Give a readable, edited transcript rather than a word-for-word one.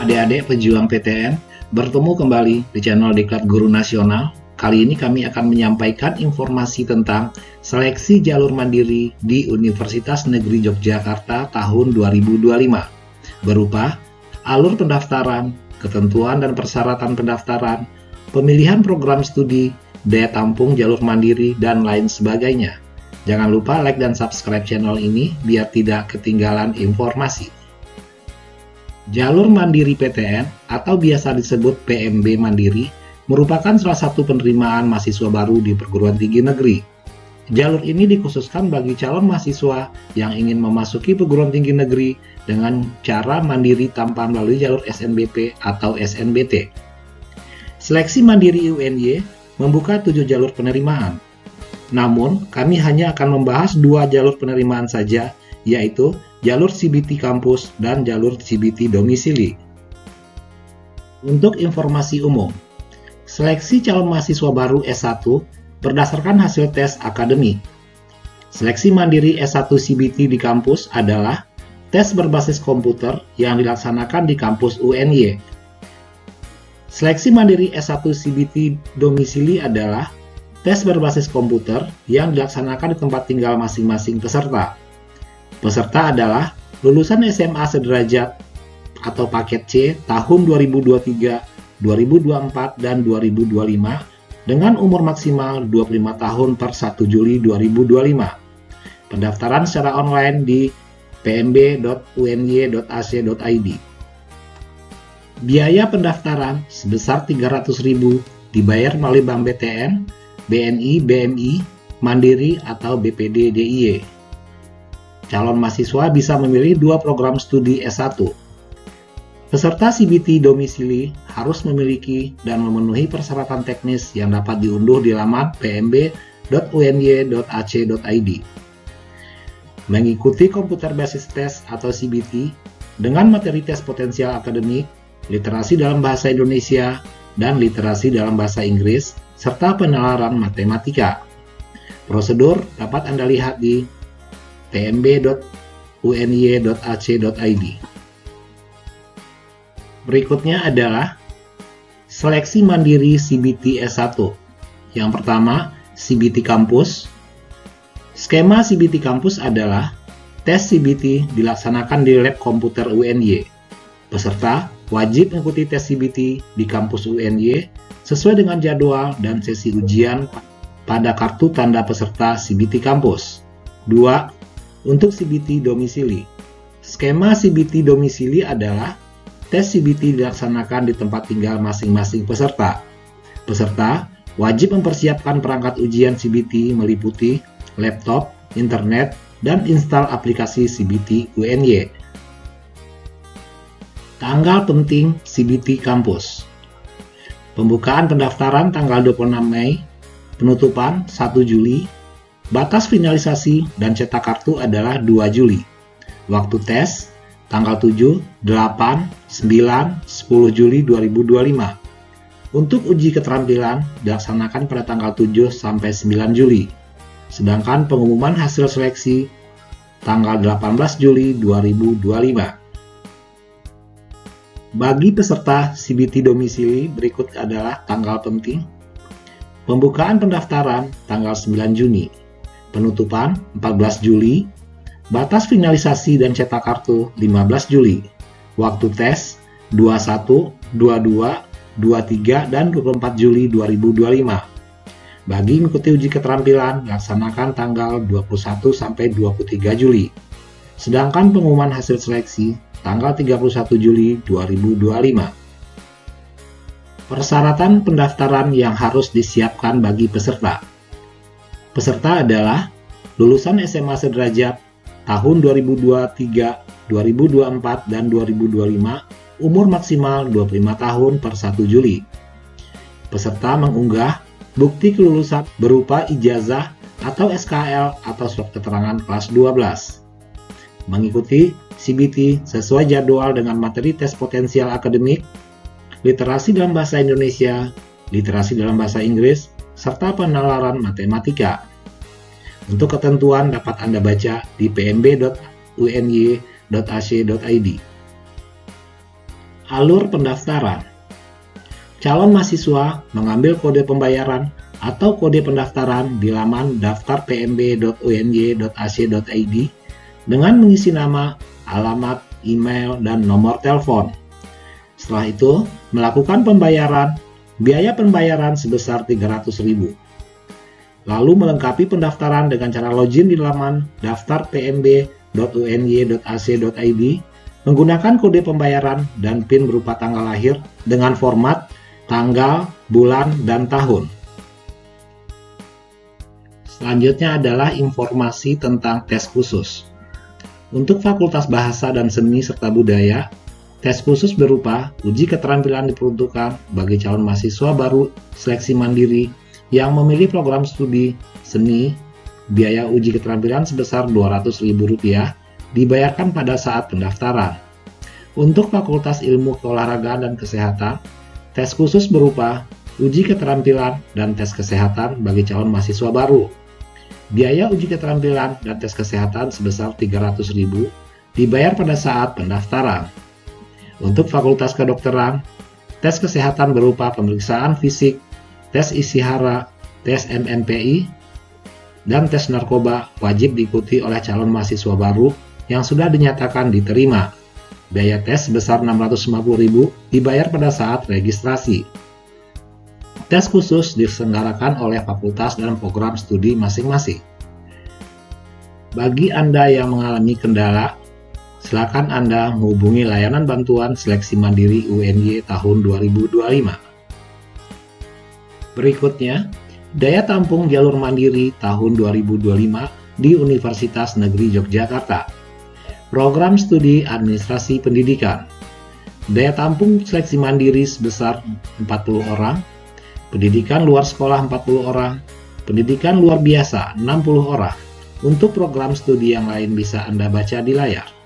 Adik-adik pejuang PTN, bertemu kembali di channel Diklat Guru Nasional. Kali ini kami akan menyampaikan informasi tentang seleksi jalur mandiri di Universitas Negeri Yogyakarta tahun 2025, berupa alur pendaftaran, ketentuan dan persyaratan pendaftaran, pemilihan program studi, daya tampung jalur mandiri, dan lain sebagainya. Jangan lupa like dan subscribe channel ini biar tidak ketinggalan informasi. Jalur Mandiri PTN atau biasa disebut PMB Mandiri merupakan salah satu penerimaan mahasiswa baru di perguruan tinggi negeri. Jalur ini dikhususkan bagi calon mahasiswa yang ingin memasuki perguruan tinggi negeri dengan cara mandiri tanpa melalui jalur SNBP atau SNBT. Seleksi Mandiri UNY membuka 7 jalur penerimaan. Namun, kami hanya akan membahas 2 jalur penerimaan saja, yaitu jalur CBT kampus dan jalur CBT domisili. Untuk informasi umum, seleksi calon mahasiswa baru S1 berdasarkan hasil tes akademik. Seleksi mandiri S1 CBT di kampus adalah tes berbasis komputer yang dilaksanakan di kampus UNY. Seleksi mandiri S1 CBT domisili adalah tes berbasis komputer yang dilaksanakan di tempat tinggal masing-masing peserta. Peserta adalah lulusan SMA sederajat atau paket C tahun 2023, 2024, dan 2025 dengan umur maksimal 25 tahun per 1 Juli 2025. Pendaftaran secara online di pmb.uny.ac.id. Biaya pendaftaran sebesar Rp300.000 dibayar melalui Bank BTN, BNI, BMI, Mandiri, atau BPD DIY. Calon mahasiswa bisa memilih 2 program studi S1. Peserta CBT domisili harus memiliki dan memenuhi persyaratan teknis yang dapat diunduh di laman pmb.uny.ac.id. Mengikuti komputer basis test atau CBT dengan materi tes potensial akademik, literasi dalam bahasa Indonesia, dan literasi dalam bahasa Inggris, serta penalaran matematika. Prosedur dapat Anda lihat di pmb.uny.ac.id. Berikutnya adalah seleksi mandiri CBT S1. Yang pertama, CBT kampus. Skema CBT kampus adalah tes CBT dilaksanakan di lab komputer UNY. Peserta wajib mengikuti tes CBT di kampus UNY sesuai dengan jadwal dan sesi ujian pada kartu tanda peserta CBT kampus. 2. Untuk CBT domisili. Skema CBT domisili adalah tes CBT dilaksanakan di tempat tinggal masing-masing peserta. Peserta wajib mempersiapkan perangkat ujian CBT meliputi laptop, internet, dan install aplikasi CBT UNY. Tanggal penting CBT kampus. Pembukaan pendaftaran tanggal 26 Mei, penutupan 1 Juli, batas finalisasi dan cetak kartu adalah 2 Juli. Waktu tes, tanggal 7, 8, 9, 10 Juli 2025. Untuk uji keterampilan, dilaksanakan pada tanggal 7 sampai 9 Juli. Sedangkan pengumuman hasil seleksi, tanggal 18 Juli 2025. Bagi peserta CBT domisili, berikut adalah tanggal penting. Pembukaan pendaftaran, tanggal 9 Juni. Penutupan 14 Juli, batas finalisasi dan cetak kartu 15 Juli, waktu tes 21, 22, 23, dan 24 Juli 2025. Bagi mengikuti uji keterampilan, dilaksanakan tanggal 21 sampai 23 Juli. Sedangkan pengumuman hasil seleksi, tanggal 31 Juli 2025. Persyaratan pendaftaran yang harus disiapkan bagi peserta. Peserta adalah lulusan SMA sederajat tahun 2023, 2024, dan 2025, umur maksimal 25 tahun per 1 Juli. Peserta mengunggah bukti kelulusan berupa ijazah atau SKL atau surat keterangan kelas 12. Mengikuti CBT sesuai jadwal dengan materi tes potensial akademik, literasi dalam bahasa Indonesia, literasi dalam bahasa Inggris, serta penalaran matematika. Untuk ketentuan dapat Anda baca di pmb.uny.ac.id. Alur pendaftaran. Calon mahasiswa mengambil kode pembayaran atau kode pendaftaran di laman daftarpmb.uny.ac.id dengan mengisi nama, alamat, email, dan nomor telepon. Setelah itu, melakukan pembayaran. Biaya pembayaran sebesar Rp300.000. Lalu melengkapi pendaftaran dengan cara login di laman daftarpmb.uny.ac.id menggunakan kode pembayaran dan PIN berupa tanggal lahir dengan format tanggal, bulan, dan tahun. Selanjutnya adalah informasi tentang tes khusus. Untuk Fakultas Bahasa dan Seni serta Budaya, tes khusus berupa uji keterampilan diperuntukkan bagi calon mahasiswa baru seleksi mandiri yang memilih program studi seni. Biaya uji keterampilan sebesar Rp200.000 dibayarkan pada saat pendaftaran. Untuk Fakultas Ilmu Keolahragaan dan Kesehatan, tes khusus berupa uji keterampilan dan tes kesehatan bagi calon mahasiswa baru. Biaya uji keterampilan dan tes kesehatan sebesar Rp300.000 dibayar pada saat pendaftaran. Untuk Fakultas Kedokteran, tes kesehatan berupa pemeriksaan fisik, tes isi hara, tes MMPI, dan tes narkoba wajib diikuti oleh calon mahasiswa baru yang sudah dinyatakan diterima. Biaya tes sebesar Rp650.000 dibayar pada saat registrasi. Tes khusus diselenggarakan oleh fakultas dan program studi masing-masing. Bagi Anda yang mengalami kendala, silakan Anda menghubungi layanan bantuan seleksi mandiri UNY tahun 2025. Berikutnya, daya tampung jalur mandiri tahun 2025 di Universitas Negeri Yogyakarta. Program Studi Administrasi Pendidikan. Daya tampung seleksi mandiri sebesar 40 orang, pendidikan luar sekolah 40 orang, pendidikan luar biasa 60 orang. Untuk program studi yang lain bisa Anda baca di layar.